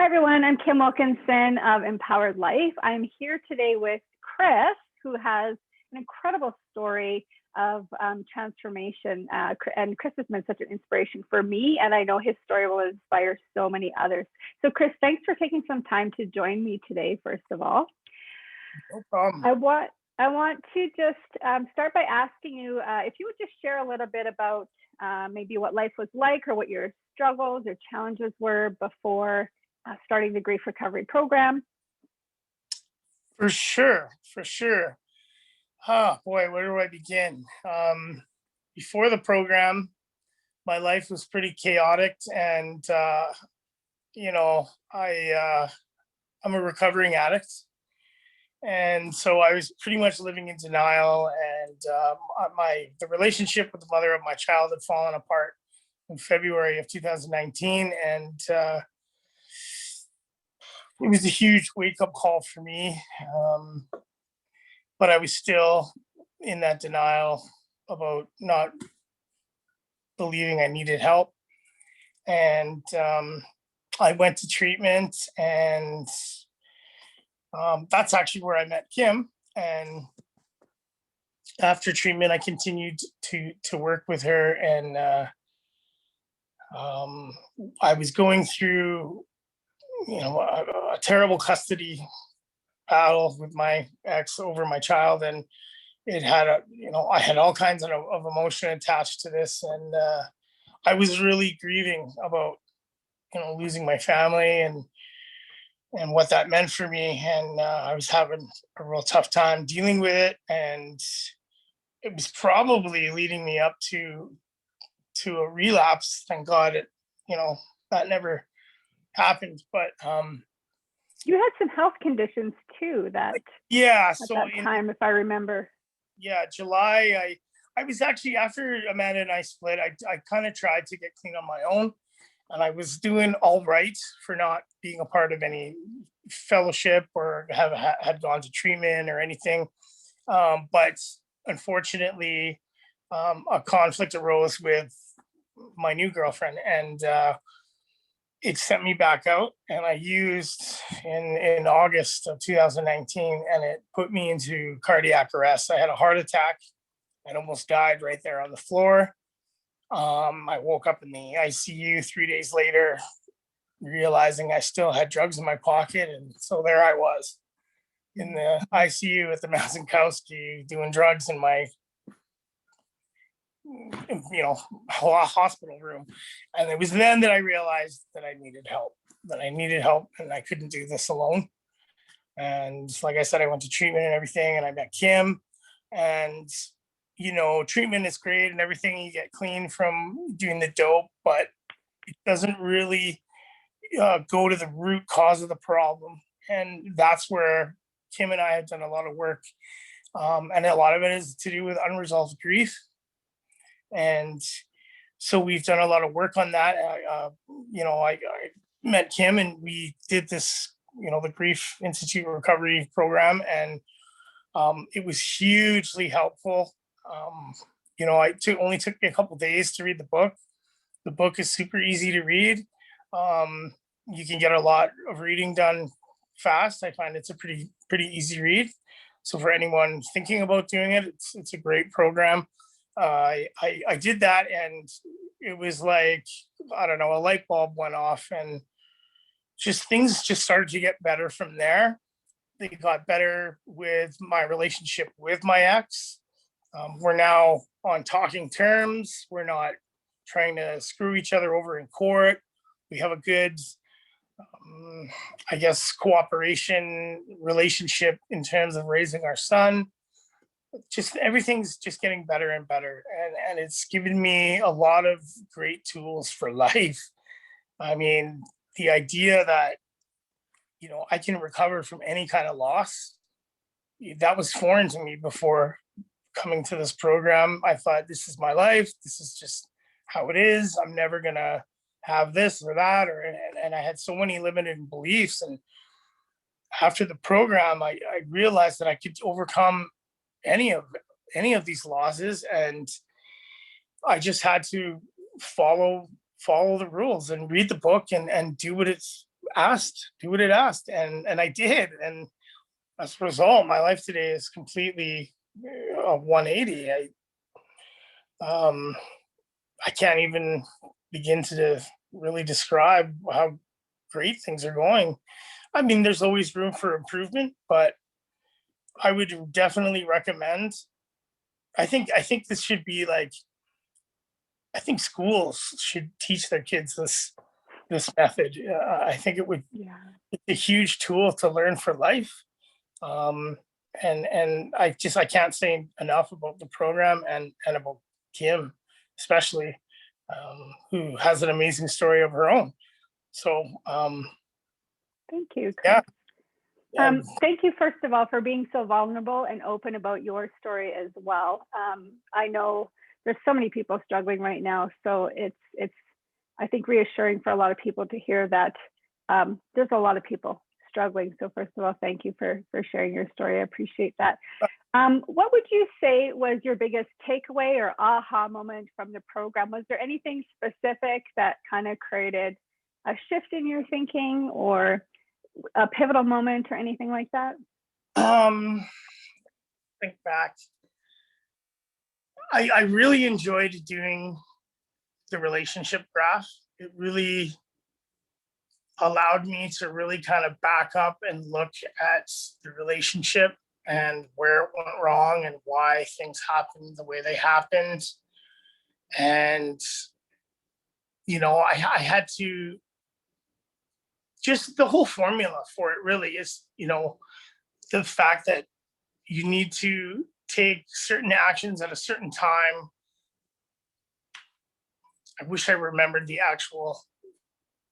Hi, everyone. I'm Kim Wilkinson of Empowered Life. I'm here today with Chris, who has an incredible story of transformation. And Chris has been such an inspiration for me, and I know his story will inspire so many others. So, Chris, thanks for taking some time to join me today, first of all. No problem. I want to just start by asking you if you would just share a little bit about maybe what life was like or what your struggles or challenges were before starting the grief recovery program. For sure. Oh boy, where do I begin? Before the program, my life was pretty chaotic, and you know, I'm a recovering addict, and so I was pretty much living in denial. And the relationship with the mother of my child had fallen apart in February of 2019, and it was a huge wake-up call for me. But I was still in that denial about not believing I needed help. And I went to treatment, and that's actually where I met Kim. And after treatment, I continued to work with her, and I was going through, a terrible custody battle with my ex over my child, and it had I had all kinds of emotion attached to this, and I was really grieving about losing my family and what that meant for me, and I was having a real tough time dealing with it, and it was probably leading me up to a relapse. Thank God that never happened, but you had some health conditions too that yeah, at that time, if I remember. Yeah, July, I was actually, after Amanda and I split, I kind of tried to get clean on my own, and I was doing all right for not being a part of any fellowship or had gone to treatment or anything. But unfortunately, a conflict arose with my new girlfriend, and it sent me back out, and I used in August of 2019, and it put me into cardiac arrest. I had a heart attack and almost died right there on the floor. I woke up in the ICU 3 days later, realizing I still had drugs in my pocket. And so there I was in the ICU at the Mazankowski doing drugs in my hospital room. And it was then that I realized that I needed help, and I couldn't do this alone. And like I said, I went to treatment and everything, and I met Kim. And treatment is great and everything, you get clean from doing the dope, but it doesn't really go to the root cause of the problem. And that's where Kim and I have done a lot of work, and a lot of it is to do with unresolved grief. And so we've done a lot of work on that. I met Kim, and we did this, the Grief Institute Recovery Program, and it was hugely helpful. Only took me a couple days to read the book. The book is super easy to read. You can get a lot of reading done fast. I find it's a pretty easy read. So for anyone thinking about doing it, it's a great program. I did that, and it was like, I don't know, a light bulb went off, and things just started to get better from there. They got better with my relationship with my ex. We're now on talking terms. We're not trying to screw each other over in court. We have a good, cooperation relationship in terms of raising our son. Just everything's just getting better and better, and it's given me a lot of great tools for life. I mean, the idea that I can recover from any kind of loss, that was foreign to me before coming to this program. I thought, this is my life, this is just how it is, I'm never gonna have this or that, and I had so many limited beliefs. And after the program, I realized that I could overcome any of these losses, and I just had to follow the rules and read the book and do what it's asked, do what it asked, and I did. And as a result, my life today is completely a 180. Um, I can't even begin to really describe how great things are going. I mean, there's always room for improvement, but I would definitely recommend. I think this should be like, I think schools should teach their kids this method. I think it would, Yeah. it's a huge tool to learn for life. Um, and I can't say enough about the program and about Kim, especially, who has an amazing story of her own. So Thank you, yeah, Chris. yeah, Thank you, first of all, for being so vulnerable and open about your story as well. I know there's so many people struggling right now, so it's I think reassuring for a lot of people to hear that there's a lot of people struggling. So first of all, thank you for sharing your story. I appreciate that. What would you say was your biggest takeaway or aha moment from the program? Was there anything specific that kind of created a shift in your thinking or a pivotal moment or anything like that? think back. I really enjoyed doing the relationship graph. It really allowed me to really kind of back up and look at the relationship and where it went wrong and why things happened the way they happened. And, I had to, just the whole formula for it really is, the fact that you need to take certain actions at a certain time. I wish I remembered the actual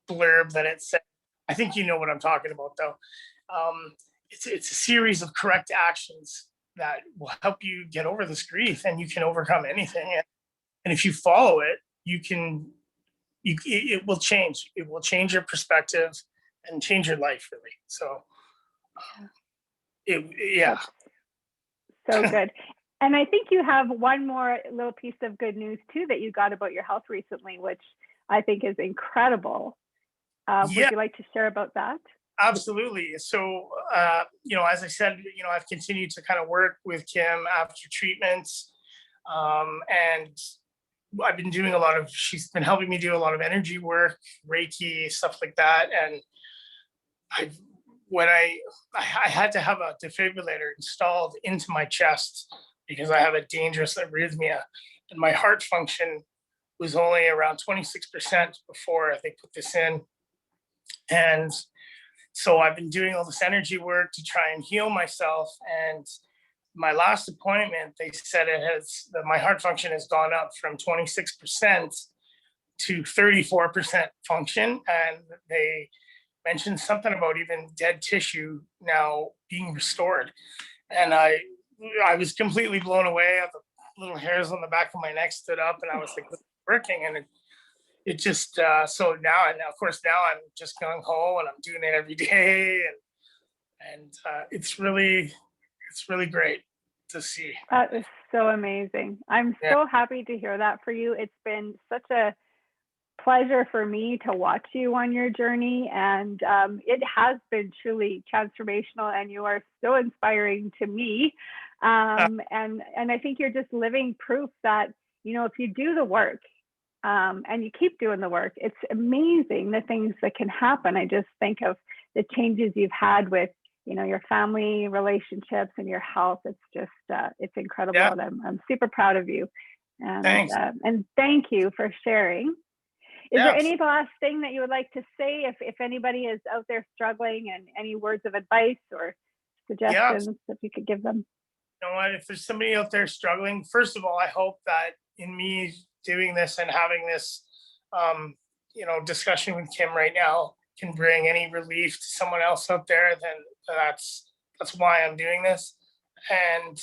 blurb that it said. I think you know what I'm talking about, though. It's a series of correct actions that will help you get over this grief, and you can overcome anything. And if you follow it, you can. It will change. It will change your perspective and change your life, really. So, yeah. So good. And I think you have one more little piece of good news too that you got about your health recently, which I think is incredible. Would Yeah, you like to share about that? absolutely. So, as I said, I've continued to kind of work with Kim after treatments, and I've been doing she's been helping me do a lot of energy work, Reiki, stuff like that. And I, when I had to have a defibrillator installed into my chest because I have a dangerous arrhythmia, and my heart function was only around 26% before they put this in. And so I've been doing all this energy work to try and heal myself. And my last appointment, they said that my heart function has gone up from 26% to 34% function. And they mentioned something about even dead tissue now being restored. And I was completely blown away. The little hairs on the back of my neck stood up, and I was like, working. And it just, so now, and of course, now I'm just gung ho and I'm doing it every day. And it's really great to see. That is so amazing. I'm Yeah. so happy to hear that for you. It's been such a pleasure for me to watch you on your journey, and it has been truly transformational, and you are so inspiring to me. And I think you're just living proof that if you do the work and you keep doing the work, it's amazing the things that can happen. I just think of the changes you've had with your family relationships and your health. It's just it's incredible, Yeah. and I'm super proud of you. Thanks. And thank you for sharing. Is there Yeah. any last thing that you would like to say if anybody is out there struggling, and any words of advice or Yeah. suggestions that you could give them? You know what? If there's somebody out there struggling, first of all, I hope that in me doing this and having this, discussion with Kim right now can bring any relief to someone else out there. Then that's why I'm doing this. And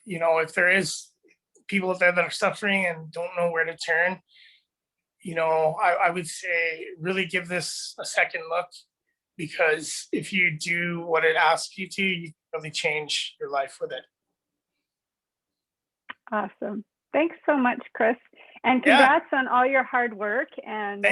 if there is people out there that are suffering and don't know where to turn, I would say really give this a second look, because if you do what it asks you to, you can really change your life with it. Awesome. Thanks so much, Chris. And Yeah. congrats on all your hard work. And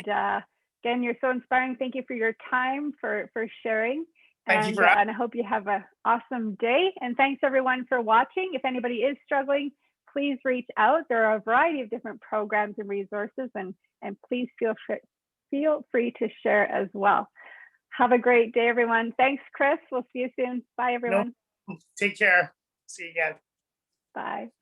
again, you're so inspiring. Thank you for your time, for sharing. Thank you And, for and I hope you have an awesome day. And thanks everyone for watching. If anybody is struggling, please reach out. There are a variety of different programs and resources, and please feel free to share as well. Have a great day, everyone. Thanks, Chris. We'll see you soon. Bye, everyone. Take care. See you again. Bye.